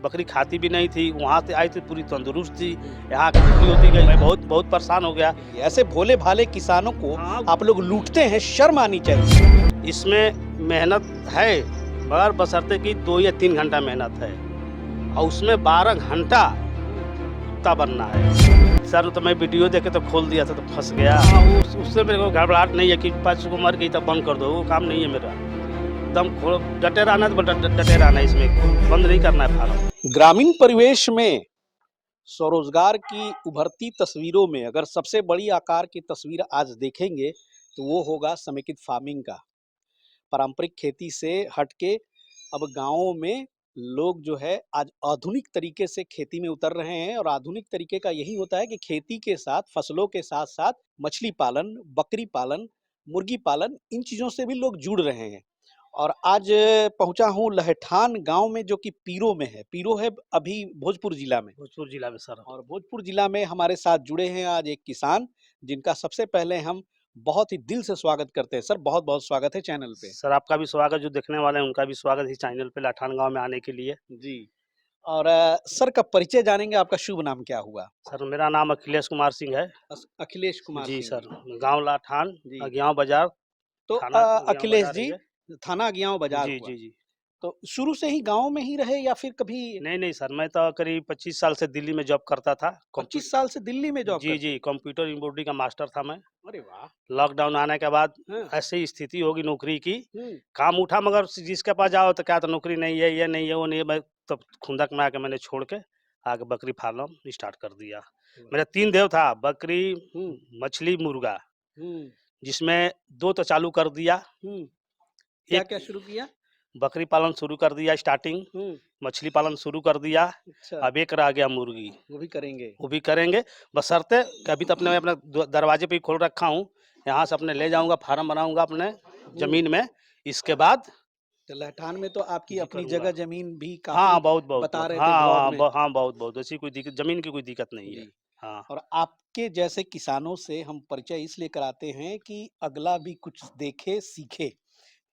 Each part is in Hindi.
बकरी खाती भी नहीं थी। वहाँ से आई थी पूरी तंदुरुस्त थी, यहाँ की बिक्री होती गई। मैं बहुत बहुत परेशान हो गया। ऐसे भोले भाले किसानों को हाँ। आप लोग लूटते हैं, शर्म आनी चाहिए। इसमें मेहनत है, मगर बशर्ते कि 2 या 3 घंटा मेहनत है और उसमें 12 घंटा कुत्ता बनना है। सर तो मैं वीडियो देखे तो खोल दिया था तो फंस गया। उससे मेरे को घबराहट नहीं है कि 5 को मर गई तो बंद कर दो, वो काम नहीं है मेरा। एकदम डटे रहना तो डटे रहना, इसमें बंद नहीं करना है फार्म। ग्रामीण परिवेश में स्वरोजगार की उभरती तस्वीरों में अगर सबसे बड़ी आकार की तस्वीर आज देखेंगे तो वो होगा समेकित फार्मिंग का। पारंपरिक खेती से हटके अब गांवों में लोग जो है आज आधुनिक तरीके से खेती में उतर रहे हैं, और आधुनिक तरीके का यही होता है कि खेती के साथ, फसलों के साथ साथ मछली पालन, बकरी पालन, मुर्गी पालन, इन चीज़ों से भी लोग जुड़ रहे हैं। और आज पहुंचा हूं लहठान गांव में, जो कि पीरो में है। पीरो है अभी भोजपुर जिला में। भोजपुर जिला में सर। और भोजपुर जिला में हमारे साथ जुड़े हैं आज एक किसान, जिनका सबसे पहले हम बहुत ही दिल से स्वागत करते हैं। सर बहुत बहुत स्वागत है चैनल पे। सर आपका भी स्वागत, जो देखने वाले हैं उनका भी स्वागत है चैनल पे लाठान गांव में आने के लिए। जी। और सर का परिचय जानेंगे, आपका शुभ नाम क्या हुआ? सर मेरा नाम अखिलेश कुमार सिंह है। अखिलेश कुमार जी सिंह सर, जी। गांव लाठान, जी। अगियाव बाजार, तो थाना अगियाव अखिलेश बाजार जी, है। थाना अगियाव बाजार जी हुआ। जी जी। तो शुरू से ही गांव में ही रहे या फिर कभी? नहीं नहीं सर, मैं तो करीब 25 साल से दिल्ली में जॉब करता था। 25 साल से दिल्ली में जॉब जी करते? जी, कंप्यूटर एम्ब्रॉयडरी का मास्टर था मैं। अरे वाह। लॉकडाउन आने के बाद हाँ। ऐसी स्थिति होगी नौकरी की, हम्म। काम उठा मगर जिसके पास जाओ तो क्या, तो नौकरी नहीं है, ये नहीं है, वो नहीं है। मैं तब खुंदक में आके मैंने छोड़ के आगे बकरी फार्म स्टार्ट कर दिया। मेरा 3 देव था, बकरी, हम्म। मछली, मुर्गा, हम्म। जिसमें 2 तो चालू कर दिया। क्या एक क्या शुरू किया? बकरी पालन शुरू कर दिया स्टार्टिंग, मछली पालन शुरू कर दिया। अच्छा। अब एक रह गया मुर्गी, वो भी करेंगे? वो भी करेंगे, बशर्ते कि अभी तो अपने अपना दरवाजे पे ही खोल रखा हूँ। यहाँ से अपने ले जाऊंगा, फार्म बनाऊंगा अपने जमीन में। इसके बाद तो लहठान में तो आपकी जी अपनी करूंगा। जगह जमीन भी काफी हाँ बहुत बहुत बता बहुत, रहे थे हाँ ब्लॉग हाँ में। हाँ बहुत बहुत, ऐसी कोई दिक्कत, जमीन की कोई दिक्कत नहीं है। जी। हाँ और आपके जैसे किसानों से हम परिचय इसलिए कराते हैं कि अगला भी कुछ देखे सीखे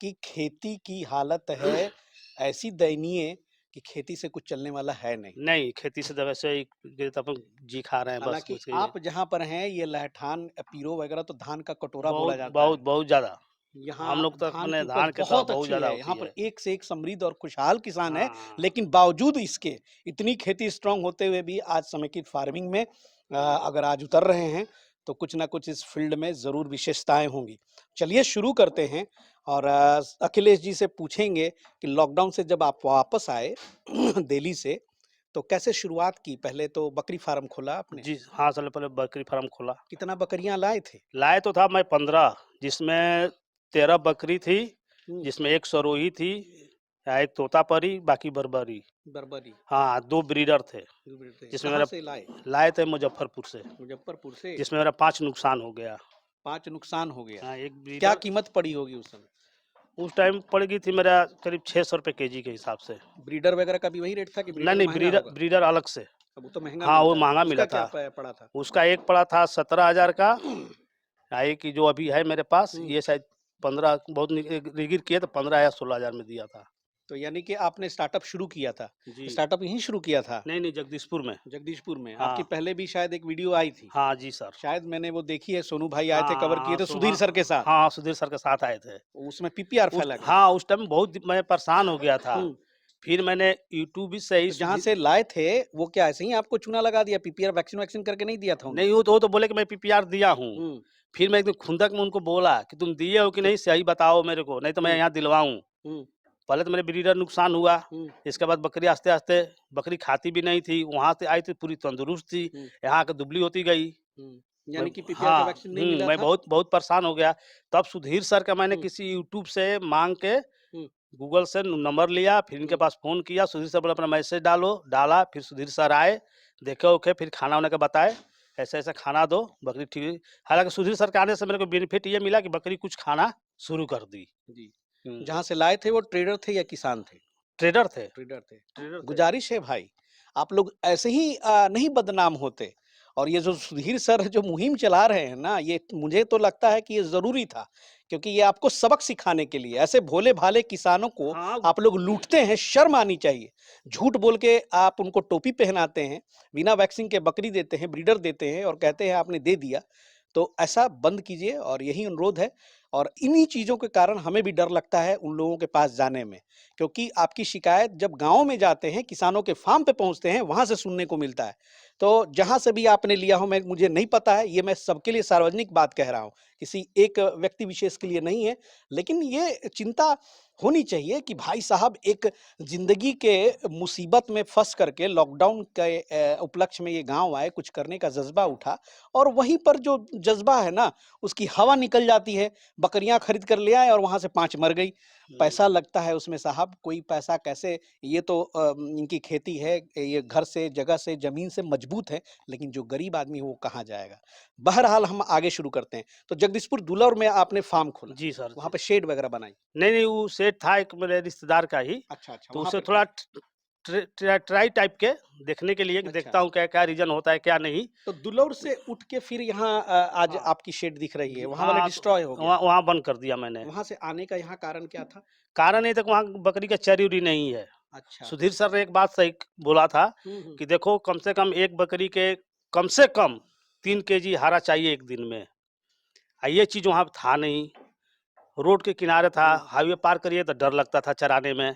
कि खेती की हालत है ऐसी दयनीय कि खेती से कुछ चलने वाला है नहीं। नहीं, खेती से तो वैसे ही तो अपन जी खा रहे हैं, बस हालांकि उसके लिए। आप जहाँ पर हैं ये लहठान पीरो वगैरह तो धान का कटोरा बोला बहुत जाता बहुत है। बहुत ज्यादा, हम यहाँ लोग तो धान अपने की उपज धान के तो बहुत बहुत अच्छी ज्यादा है, यहाँ होती पर है। एक से एक समृद्ध और खुशहाल किसान है। हाँ लेकिन बावजूद इसके, इतनी खेती स्ट्रांग होते हुए भी आज समेकित फार्मिंग में अगर आज उतर रहे हैं तो कुछ ना कुछ इस फील्ड में जरूर विशेषताएं होंगी। चलिए शुरू करते हैं और अखिलेश जी से पूछेंगे कि लॉकडाउन से जब आप वापस आए दिल्ली से, तो कैसे शुरुआत की? पहले तो बकरी फार्म खोला आपने। जी हाँ, साल पहले बकरी फार्म खोला। कितना बकरियां लाए थे? लाए तो था मैं 15, जिसमें 13 बकरी थी, हम्म। जिसमें एक सरोही थी, एक तोतापरी, बाकी बर्बरी। बर्बरी। हाँ 2 ब्रीडर थे, जिसमें कहाँ मेरा से लाए? लाए थे मुजफ्फरपुर से, मुजफ्फरपुर से। जिसमें मेरा 5 नुकसान हो गया। 5 नुकसान हो गया। हाँ, एक क्या ब्रीडर कीमत पड़ी होगी उस समय? उस टाइम पड़ गई थी मेरा करीब 600 रुपये केजी के हिसाब से। ब्रीडर वगैरह का भी वही रेट था कि नहीं ब्रीडर नहीं, महंगा ब्रीडर होगा? ब्रीडर अलग से। अब वो तो महंगा हाँ वो मिलता है। महंगा मिला उसका क्या था। पड़ा था? उसका एक पड़ा था 17,000 का, एक की जो अभी है मेरे पास, हम्म। ये शायद 15, बहुत रिगिर किए तो 15 या 16,000 में दिया था। तो यानी कि आपने स्टार्टअप शुरू किया था? जी। स्टार्टअप यहीं शुरू किया था? नहीं नहीं, जगदीशपुर में। जगदीशपुर में? आपकी हाँ पहले भी शायद एक वीडियो आई थी, हाँ जी सर। शायद मैंने वो देखी है, सोनू भाई आए थे, हाँ कवर किए हाँ थे सुधीर सर के साथ। हाँ सुधीर सर के साथ आए थे। उसमें पीपीआर उस फैला गया। हाँ उस टाइम बहुत मैं परेशान हो गया था। हम्म। फिर मैंने यूट्यूब भी सही तो जहाँ से लाए थे वो क्या ऐसे ही आपको चूना लगा दिया? पीपीआर वैक्सीन वैक्सीन करके नहीं दिया था उन्होंने? नहीं, वो तो बोले कि मैं पीपीआर दिया हूँ। हम्म। फिर मैं एकदम खुंदक में उनको बोला कि तुम दिए हो कि नहीं, सही बताओ मेरे को, नहीं तो मैं यहाँ दिलवाऊँ। हम्म। पहले तो मेरे ब्रीडर नुकसान हुआ, हम्म। इसके बाद बकरी आस्ते आस्ते, बकरी खाती भी नहीं थी, वहाँ से आई थी पूरी तंदुरुस्त थी, हम्म। यहाँ आके दुबली होती गई। मैं यानी कि पीपीआर का हाँ वैक्सीन नहीं मिला मैं था? बहुत बहुत परेशान हो गया। तब सुधीर सर का मैंने हम्म। किसी यूट्यूब से मांग के हम्म। गूगल से नंबर लिया, फिर इनके पास फ़ोन किया, सुधीर सर बोले अपना मैसेज डाला, फिर सुधीर सर आए, देखे ओखे, फिर खाना वाना का बताए, ऐसे-ऐसे खाना दो, बकरी ठीक हुई। हालाँकि सुधीर सर के आने से मेरे को बेनिफिट ये मिला कि बकरी कुछ खाना शुरू कर दी। जी। हुँ, जहाँ से लाए थे वो ट्रेडर थे या किसान थे? ट्रेडर थे, ट्रेडर थे। ट्रेडर थे। गुजारिश है भाई, आप लोग ऐसे ही नहीं बदनाम होते। और ये जो सुधीर सर जो मुहिम चला रहे हैं ना, ये मुझे तो लगता है कि ये ज़रूरी था, क्योंकि ये आपको सबक सिखाने के लिए, ऐसे भोले-भाले किसानों को हाँ आप लोग लूटते हैं, शर्म आनी चाहिए। झूठ बोल के आप उनको टोपी पहनाते हैं, बिना वैक्सीन के बकरी देते हैं, ब्रीडर देते हैं और कहते हैं आपने दे दिया। तो ऐसा बंद कीजिए और यही अनुरोध है। और इन्हीं चीज़ों के कारण हमें भी डर लगता है उन लोगों के पास जाने में, क्योंकि आपकी शिकायत जब गाँव में जाते हैं, किसानों के फार्म पे पहुँचते हैं, वहाँ से सुनने को मिलता है। तो जहाँ से भी आपने लिया हो, मैं मुझे नहीं पता है, ये मैं सबके लिए सार्वजनिक बात कह रहा हूँ, किसी एक व्यक्ति विशेष के लिए नहीं है। लेकिन ये चिंता होनी चाहिए कि भाई साहब एक ज़िंदगी के मुसीबत में फँस करके लॉकडाउन के उपलक्ष्य में ये गाँव आए, कुछ करने का जज़्बा उठा और वहीं पर जो जज़्बा है ना, उसकी हवा निकल जाती है। बकरियाँ खरीद कर ले आए और वहाँ से 5 मर गई। पैसा लगता है उसमें साहब, कोई पैसा कैसे, ये तो इनकी खेती है, ये घर से, जगह से, ज़मीन से मजबूत है, लेकिन जो गरीब आदमी है वो कहाँ जाएगा? बहरहाल हम आगे शुरू करते हैं। तो जगदीशपुर दुलौर में आपने फार्म खोला, जी सर वहाँ जी। पे शेड वगैरह बनाई। नहीं नहीं, वो सेट था एक मेरे रिश्तेदार का ही, अच्छा, अच्छा, तो वहाँ उसे पे थोड़ा ट्राई टाइप के देखने के लिए कि अच्छा, देखता हूँ क्या क्या रीजन होता है क्या नहीं। तो दुलौर से उठ के फिर यहाँ आज हाँ आपकी शेड दिख रही है, जी वहाँ वाला हाँ, तो डिस्ट्रॉय हो गया। वहाँ वहाँ बंद कर दिया मैंने। वहाँ से आने का यहाँ कारण क्या था? कारण ये तक वहाँ बकरी का चरी उरी नहीं है। अच्छा। सुधीर सर ने एक बात सही बोला था हुँ, हुँ। कि देखो कम से कम एक बकरी के कम से कम 3 केजी हरा चाहिए एक दिन में। ये चीज़ वहाँ था नहीं। रोड के किनारे था, हुँ, हाईवे पार करिए तो डर लगता था चराने में।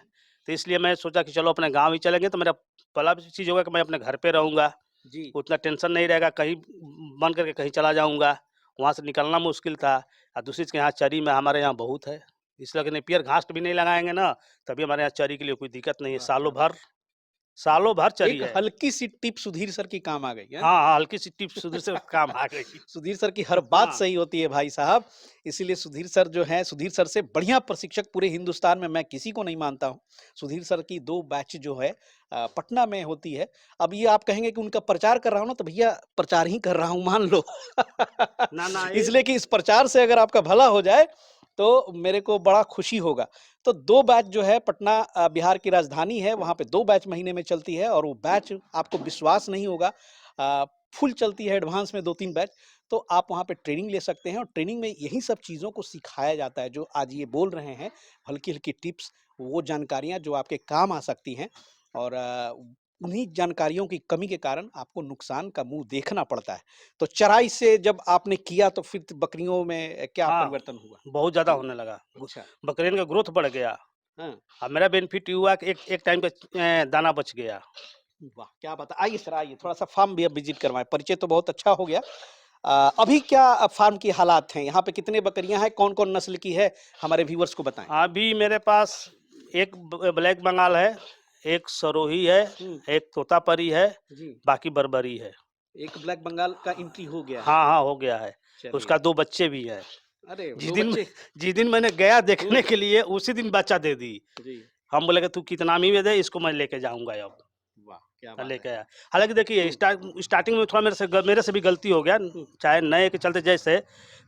तो इसलिए मैं सोचा कि चलो अपने गाँव ही चलेंगे, तो मेरा पहला चीज़ होगा कि मैं अपने घर पे रहूँगा। जी। उतना टेंशन नहीं रहेगा, कहीं बंद करके कहीं चला जाऊँगा, वहाँ से निकलना मुश्किल था। और दूसरी चीज़, यहाँ चरी में हमारे यहाँ बहुत है, इसलिए कि नेपियर घास भी नहीं लगाएँगे ना, तभी हमारे यहाँ चरी के लिए कोई दिक्कत नहीं है। वाह! क्या बात है। सालों भर चरी एक है। हल्की-सी टिप सुधीर सर की काम आ गई, हैं? हाँ, हाँ, हल्की सी टिप्स सुधीर से काम आ गई। सुधीर सर की हर बात हाँ, सही होती है भाई साहब, इसीलिए सुधीर सर जो हैं, सुधीर सर से बढ़िया प्रशिक्षक पूरे हिंदुस्तान में मैं किसी को नहीं मानता हूँ। सुधीर सर की 2 बैच जो है पटना में होती है। अब ये आप कहेंगे कि उनका प्रचार कर रहा हूँ ना, तो भैया प्रचार ही कर रहा हूँ, मान लो। ना, ना ये इसलिए कि इस प्रचार से अगर आपका भला हो जाए, तो मेरे को बड़ा खुशी होगा। तो 2 बैच जो है पटना बिहार की राजधानी है, वहाँ पे 2 बैच महीने में चलती है और वो बैच आपको विश्वास नहीं होगा फुल चलती है, एडवांस में 2-3 बैच। तो आप वहाँ पे ट्रेनिंग ले सकते हैं और ट्रेनिंग में यही सब चीज़ों को सिखाया जाता है, जो आज ये बोल रहे हैं, हल्की-हल्की टिप्स, वो जानकारियाँ जो आपके काम आ सकती हैं और उन्हीं जानकारियों की कमी के कारण आपको नुकसान का मुँह देखना पड़ता है। तो चराई से जब आपने किया तो फिर बकरियों में क्या हाँ, परिवर्तन हुआ? बहुत ज़्यादा होने लगा। अच्छा, बकरियन का ग्रोथ बढ़ गया। हाँ। अब मेरा बेनिफिट ये हुआ कि एक एक टाइम का दाना बच गया। वाह! क्या बात है। आइए सर आइए, थोड़ा-सा फार्म भी अब विज़िट करवाएँ। परिचय तो बहुत अच्छा हो गया। अभी क्या फार्म की हालात हैं? यहाँ पे कितने बकरियाँ हैं? कौन-कौन नस्ल की है? हमारे व्यूअर्स को बताएँ। अभी मेरे पास एक ब्लैक बंगाल है, एक सरोही है, हुँ, एक तोतापरी है, जी। बाकी बर्बरी है। एक ब्लैक बंगाल का एंट्री हो गया है। हाँ, हाँ, हो गया है। चलिए। उसका 2 बच्चे भी हैं। अरे! जिस 2 दिन बच्चे? जिस दिन मैंने गया हुँ, देखने के लिए उसी दिन बच्चा दे दी। जी। हम बोले कि तू कितना में दे, इसको मैं लेके जाऊँगा अब। वाह! क्या बात है। लेके आया। हालाँकि देखिए हुँ, स्टार्टिंग में थोड़ा मेरे से भी गलती हो गया, हुँ। चाहे नए के चलते जैसे,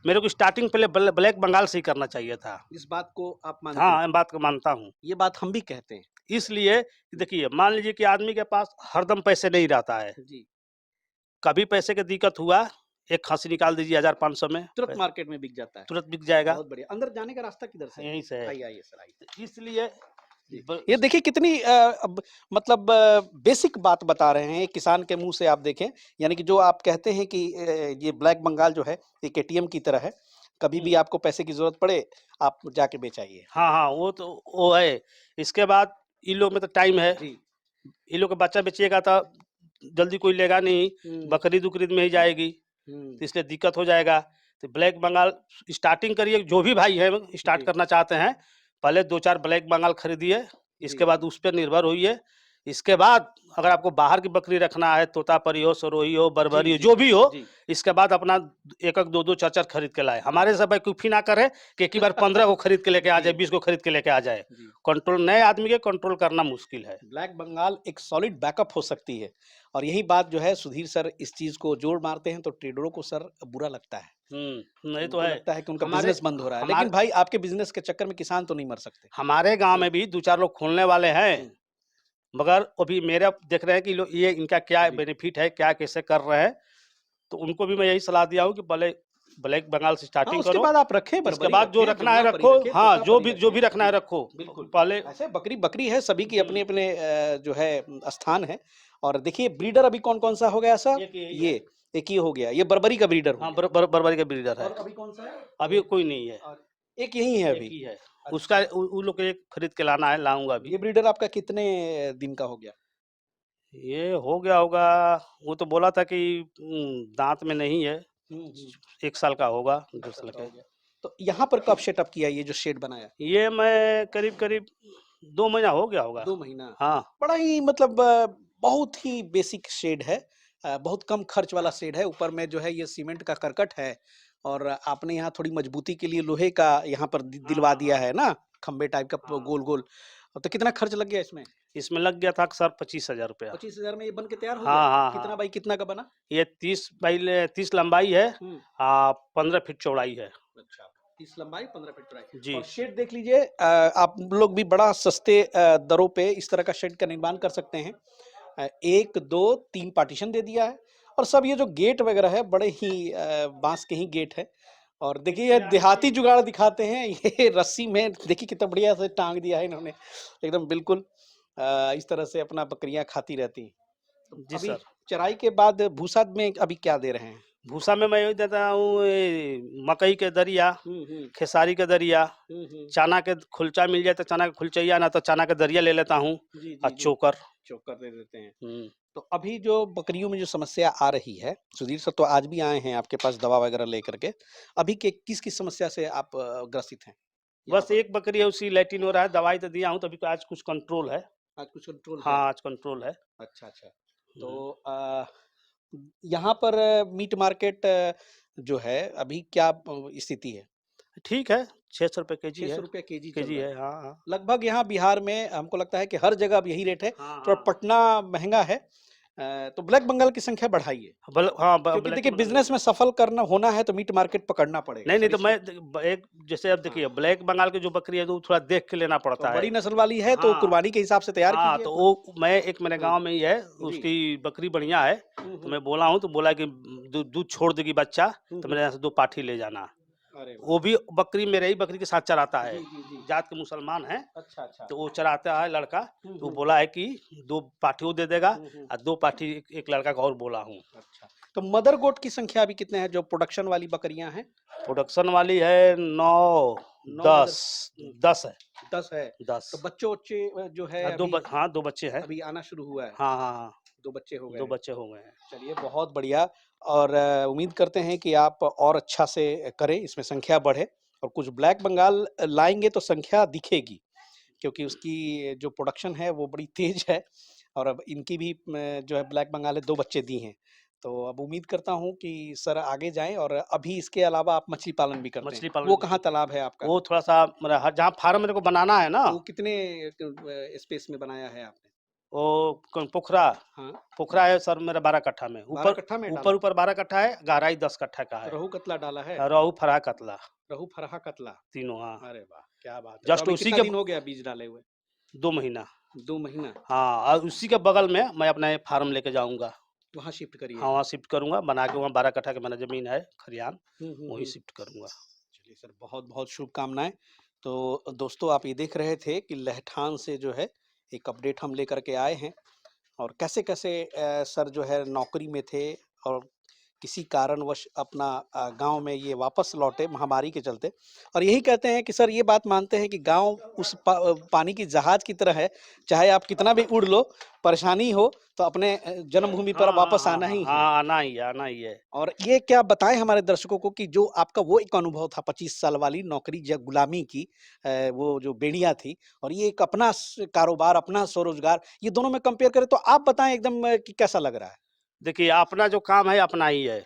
मेरे को स्टार्टिंग पहले ब्लैक बंगाल से ही करना चाहिए था। इस बात को आप मानते हाँ, हैं। मैं बात को मानता हूँ। ये बात हम भी कहते हैं। इसलिए कि देखिए मान लीजिए कि आदमी के पास हरदम पैसे नहीं रहता है। जी। कभी पैसे की दिक्कत हुआ, एक खस्सी निकाल दीजिए 1500 में, तुरंत मार्केट में बिक जाता है। तुरंत बिक जाएगा। बहुत बढ़िया। अंदर जाने का रास्ता किधर से है? यहीं से है। आइए, आइए सर आइए। इसलिए जी। ब ये देखिए कितनी अब मतलब बेसिक बात बता रहे हैं, एक किसान के मुँह से आप देखें, यानी कि जो आप कहते हैं कि ये ब्लैक बंगाल जो है, एक एटीएम की तरह है, कभी भी हुँ। आपको पैसे की ज़रूरत पड़े, आप जाके बेच आइए। हाँ, हाँ, वो है। इसके बाद इन लोग में तो टाइम है। जी। इन लोग का बच्चा बेचिएगा तो जल्दी कोई लेगा नहीं, हुँ, बकरीद-उकरीद में ही जाएगी, हुँ। तो इसलिए दिक्कत हो जाएगा। तो ब्लैक बंगाल स्टार्टिंग करिए, जो भी भाई हैं स्टार्ट जी, करना चाहते हैं, पहले 2-4 ब्लैक बंगाल खरीदिए, इसके जी, बाद उस पे निर्भर होइए। इसके बाद अगर आपको बाहर की बकरी रखना है, तोतापरी हो, सरोही हो, जी, बर्बरी हो, जी, जो भी हो, जी। इसके बाद अपना 1-1, 2-2, 4-4 खरीद के लाएँ। हमारे जैसा बेवकूफ़ी ना करें कि एक ही बार 15 को खरीद के लेके आ जाए, जी, 20 को खरीद के लेके आ जाए। जी। कंट्रोल नए आदमी के कंट्रोल करना मुश्किल है। ब्लैक बंगाल एक सॉलिड बैकअप हो सकती है और यही बात जो है सुधीर सर इस चीज़ को जोड़ मारते हैं तो ट्रेडरों को सर बुरा लगता है। नहीं तो उनको है। लगता है कि उनका हमारे बिज़नेस बंद हो रहा है। लेकिन हमारे भाई आपके बिज़नेस के चक्कर में किसान तो नहीं मर सकते। हमारे गाँव में भी 2-4 लोग खोलने वाले हैं, हुँ, मगर अभी मेरा देख रहे हैं कि लो ये इनका क्या जी। बेनिफिट है, क्या कैसे कर रहे हैं। तो उनको भी मैं यही सलाह दिया हूँ कि पहले ब्लैक बंगाल से हाँ, स्टार्टिंग उसके करो, बाद आप रखें, उसके बर्बरी बाद जो रखें, रखना है जमुनापरी रखो, रखें, हाँ जो तोतापरी भी रखें। रखना है रखो। बिल्कुल। पहले ऐसे बकरी बकरी है, सभी की हम्म, अपने अपने जो है स्थान है। और देखिए ब्रीडर अभी कौन कौन सा हो गया सर? एक यही ये है। एक ही हो गया, ये बर्बरी का ब्रीडर हो हाँ गया। बर्बरी का ब्रीडर है। और अभी कौन सा है? अभी कोई नहीं है, और एक यही है एक अभी। ही है। उसका अच्छा, उन लोग को एक खरीद के लाना है, लाऊंगा अभी। ये ब्रीडर आपका कितने दिन का हो गया? ये हो गया होगा, वो तो बोला था कि दांत में नहीं है, हम्म। 1 साल का होगा, एक 2 साल साल का का। हो गया। तो यहाँ पर कब सेटअप किया ये जो शेड बनाया? ये मैं करीब करीब 2 महीना हो गया होगा। 2 महीना। हाँ बड़ा ही मतलब बहुत ही बेसिक शेड है। बहुत कम खर्च वाला शेड है। ऊपर में जो है ये सीमेंट का करकट है। और आपने यहाँ थोड़ी मजबूती के लिए लोहे का यहाँ पर हाँ दिलवा हाँ दिया हाँ है ना, खंबे टाइप का हाँ। गोल गोल। तो कितना खर्च लग गया इसमें? इसमें लग गया था सर 25,000 रुपया। 25,000 में ये बन के तैयार हो गया? हाँ हाँ कितना हाँ। बाई कितना का बना? ये 30 लंबाई है, हम्म। 15 फीट चौड़ाई है। अच्छा, 30 लंबाई 15 फीट चौड़ाई। जी। और शेड देख लीजिए, आप लोग भी बड़ा सस्ते दरों पे इस तरह का शेड का निर्माण कर सकते हैं। 1 2 3 पार्टीशन दे दिया है। और सब ये जो गेट वगैरह है बड़े ही बांस के ही गेट है। और देखिए ये देहाती जुगाड़ दिखाते हैं। ये रस्सी में देखिए कितना बढ़िया से टांग दिया है इन्होंने, एकदम बिल्कुल इस तरह से अपना बकरियां खाती रहती हैं। तो जी अभी सर। चराई के बाद भूसा में अभी क्या दे रहे हैं? भूसा में मैं यही देता हूँ, मकई के दरिया, हम्म। खेसारी के दरिया, हम्म। चना के खुलचा मिल जाए तो चना का खुलचैया, ना तो चना का दरिया ले लेता हूँ, जी और जी जी। चोकर। चोकर दे देते हैं। हम्म। तो अभी जो बकरियों में जो समस्या आ रही है, सुधीर सर तो आज भी आए हैं आपके पास दवा वगैरह लेकर के। अभी के किस समस्या से आप ग्रसित हैं यहाँ बस पर? एक बकरी है, उसी लैटिन हो रहा है, दवाई तो दिया हूँ, तो अभी तो आज कुछ कंट्रोल है। आज कुछ कंट्रोल है? हाँ आज कंट्रोल है। अच्छा अच्छा। तो हम्म। यहाँ पर मीट मार्केट जो है अभी क्या स्थिति है? ठीक है, 600 रुपये केजी 600 है। रुपया केजी चल केजी रहा है, है। हाँ हाँ। लगभग यहाँ बिहार में हमको लगता है कि हर जगह अब यही रेट है। हाँ थोड़ा हाँ। पटना महंगा है। तो ब्लैक बंगाल की संख्या बढ़ाइए। हाँ क्योंकि ब्लैक देखिए बंगाल बिजनेस में सफल करना होना है तो मीट मार्केट पकड़ना पड़ेगा नहीं नहीं, सर तो इसमें। एक जैसे अब हाँ। देखिए ब्लैक बंगाल की जो बकरी है तो वो थोड़ा देख के लेना तो पड़ता है। बड़ी नस्ल वाली है तो हाँ कुर्बानी के हिसाब से तैयार हाँ, कीजिए तो अपना। वो मैं एक मेरे हाँ गांव में ही है, जी। उसकी बकरी बढ़िया है, तो हम्म। मैं बोला हूँ, तो बोला कि दूध छोड़ देगी बच्चा, तो हम्म। मेरे यहाँ से 2 पाठी ले जाना। अरे वो वाह। भी बकरी मेरे ही बकरी के साथ चराता है, जी जी जी। जात के मुसलमान है, अच्छा अच्छा। तो वो चराता है लड़का। तो वो हम्म। बोला है कि 2 पाठी दे देगा, हम्म। और 2 पाठी एक लड़का का और बोला हूँ। अच्छा। तो मदर गोट की संख्या अभी कितने हैं जो प्रोडक्शन वाली बकरियां हैं? प्रोडक्शन वाली है 9 9 मदर। 10, 10 है। 10 है। 10। तो बच्चे बच्चे जो है अभी हाँ 2 बच्चे हैं। अभी आना शुरू हुआ है। हाँ हाँ हाँ। 2 बच्चे हो गए 2 हैं। बच्चे हो गए हैं। चलिए बहुत बढ़िया। और उम्मीद करते हैं कि आप और अच्छा से करें, इसमें संख्या बढ़े। और कुछ ब्लैक बंगाल लाएंगे तो संख्या दिखेगी, क्योंकि उसकी जो प्रोडक्शन है वो बड़ी तेज है। और अब इनकी भी जो है ब्लैक बंगाल है 2 बच्चे दी हैं। तो अब उम्मीद करता हूँ कि सर आगे जाएं। और अभी इसके अलावा आप मछली पालन भी करते हैं, मछली पालन वो भी कहाँ तालाब है आपका? वो थोड़ा सा मतलब जहाँ फार्म मेरे को बनाना है ना, वो कितने स्पेस में बनाया है आपने? वो पोखरा, हाँ। पोखरा है सर मेरा 12 कट्ठा में, 12 ऊपर कट्ठा में डाला? ऊपर ऊपर 12 कट्ठा है, गहराई 10 कट्ठा का है। रोहू कतला डाला है? रोहू फरा कतला रोहू फरहा कतला। तीनों, हाँ। अरे वाह क्या बात है। तो जस्ट अभी उसी कितना के दिन हो गया बीज डाले हुए? 2 महीना। 2 महीना। हाँ, और उसी के बगल में मैं अपना फार्म लेके जाऊंगा। वहाँ शिफ्ट हाँ करिएगा। वहाँ शिफ्ट करूंगा, बना के वहाँ 12 कट्ठा की मैंने जमीन है, खरियान, वहीं हम्म। शिफ्ट करूंगा। चलिए सर बहुत बहुत शुभकामनाएं। तो दोस्तों आप ये देख रहे थे कि लहठान से जो है एक अपडेट हम लेकर के आए हैं। और कैसे कैसे सर जो है नौकरी में थे और किसी कारणवश अपना गांव में ये वापस लौटे महामारी के चलते। और यही कहते हैं कि सर ये बात मानते हैं कि गांव उस पानी की जहाज की तरह है, चाहे आप कितना भी उड़ लो, परेशानी हो तो अपने जन्मभूमि पर हाँ हाँ वापस हाँ आना हाँ ही है। हाँ, आना ही है, आना ही है। और ये क्या बताएं हमारे दर्शकों को कि जो आपका वो एक अनुभव था 25 साल वाली नौकरी या गुलामी की, वो जो बेड़िया थी, और ये एक अपना कारोबार, अपना स्वरोजगार, ये दोनों में कंपेयर करें तो आप बताएं एकदम कि कैसा लग रहा है? देखिए अपना जो काम है अपना ही है,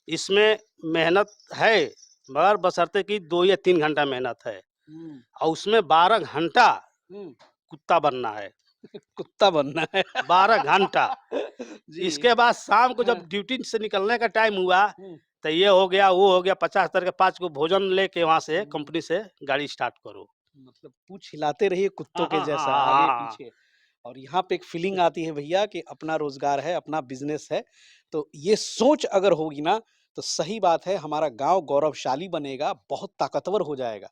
इसमें मेहनत है, मगर बशर्ते कि 2 या 3 घंटा मेहनत है, हम्म। और उसमें 12 घंटा हम्म। कुत्ता बनना है। कुत्ता बनना है। 12 घंटा। जी। इसके बाद शाम को हाँ। जब ड्यूटी से निकलने का टाइम हुआ, हम्म। तो ये हो गया वो हो गया, 50 के 5 को भोजन लेके वहां से हम्म। कंपनी से गाड़ी स्टार्ट करो। मतलब पूछ हिलाते रहिए कुत्तों हाँ के हाँ हाँ जैसा हाँ आगे हाँ हाँ। पीछे। और यहाँ पे एक फीलिंग आती है भैया कि अपना रोजगार है, अपना बिजनेस है। तो ये सोच अगर होगी ना, तो सही बात है, हमारा गांव गौरवशाली बनेगा, बहुत ताकतवर हो जाएगा।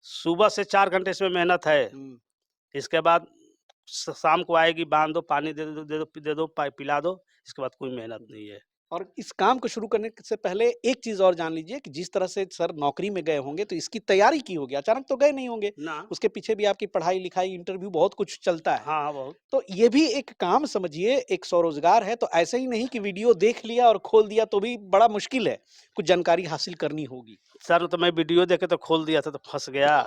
सुबह से 4 घंटे इसमें मेहनत है। हम्म, इसके बाद शाम को आएगी, बांध दो, पानी दे दो, पिला दो। इसके बाद कोई मेहनत नहीं है। और इस काम को शुरू करने से पहले एक चीज और जान लीजिए कि जिस तरह से सर नौकरी में गए होंगे तो इसकी तैयारी की होगी, अचानक तो गए नहीं होंगे। ना। उसके पीछे भी आपकी पढ़ाई लिखाई, इंटरव्यू, बहुत कुछ चलता है। हाँ, हाँ, बहुत। तो ये भी एक काम समझिए, एक स्वरोजगार है। तो ऐसे ही नहीं कि वीडियो देख लिया और खोल दिया, तो भी बड़ा मुश्किल है, कुछ जानकारी हासिल करनी होगी। सर तो मैं वीडियो देखे तो खोल दिया था तो फँस गया।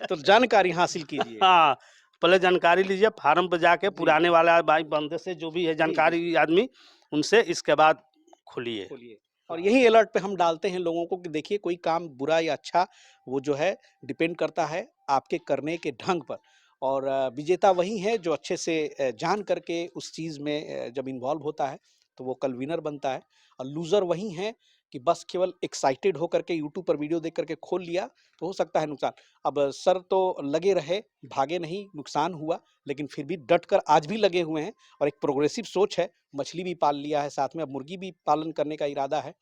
तो जानकारी हासिल कीजिए। हाँ, पहले जानकारी लीजिए फार्म पे जाके, जी, पुराने वाला भाई बंदे से जो भी है जी, जानकारी आदमी, उनसे इसके बाद खोलिए। खोलिए। और हाँ। यही अलर्ट पे हम डालते हैं लोगों को कि देखिए, कोई काम बुरा या अच्छा, वो जो है डिपेंड करता है आपके करने के ढंग पर। और विजेता वही है जो अच्छे से जान करके उस चीज़ में जब इन्वॉल्व होता है, तो वो कल विनर बनता है। और लूज़र वही है कि बस केवल एक्साइटेड होकर के यूट्यूब पर वीडियो देख करके खोल लिया, तो हो सकता है नुकसान। अब सर तो लगे रहे, भागे नहीं, नुकसान हुआ, लेकिन फिर भी डट कर आज भी लगे हुए हैं। और एक प्रोग्रेसिव सोच है, मछली भी पाल लिया है, साथ में अब मुर्गी भी पालन करने का इरादा है।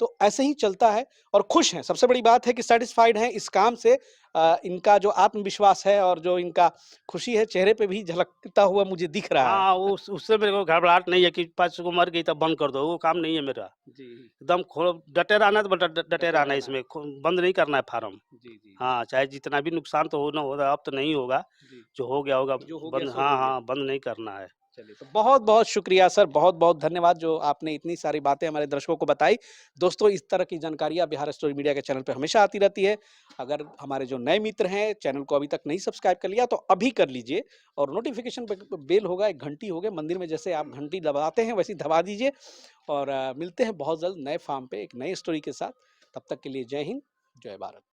तो ऐसे ही चलता है और खुश हैं। सबसे बड़ी बात है कि सैटिस्फाइड हैं इस काम से। इनका जो आत्मविश्वास है और जो इनका खुशी है, चेहरे पे भी झलकता हुआ मुझे दिख रहा है। हाँ, उससे मेरे को घबराहट नहीं है कि 5 को मर गई तब बंद कर दो, वो काम नहीं है मेरा। जी, एकदम खो डटे रहना है तो डटे डटे रहना है रहना है। इसमें, बंद नहीं करना है फार्म। जी, जी, जी, हाँ, चाहे जितना भी नुकसान तो होना होगा, अब तो नहीं होगा। जी। जो हो गया होगा, जो हो गया बंद, सो हाँ, हो गया। हाँ, बंद नहीं करना है। चलिए, तो बहुत-बहुत शुक्रिया सर, बहुत-बहुत धन्यवाद जो आपने इतनी सारी बातें हमारे दर्शकों को बताई। दोस्तों, इस तरह की जानकारियाँ बिहार स्टोरी मीडिया के चैनल पे हमेशा आती रहती है। अगर हमारे जो नए मित्र हैं, चैनल को अभी तक नहीं सब्सक्राइब कर लिया, तो अभी कर लीजिए। और नोटिफ़िकेशन बेल होगा, एक घंटी होगी मंदिर में, जैसे आप घंटी दबाते हैं, वैसे ही दबा दीजिए। और मिलते हैं बहुत जल्द नए फ़ार्म पे, एक नई स्टोरी के साथ। तब तक के लिए जय हिंद, जय भारत।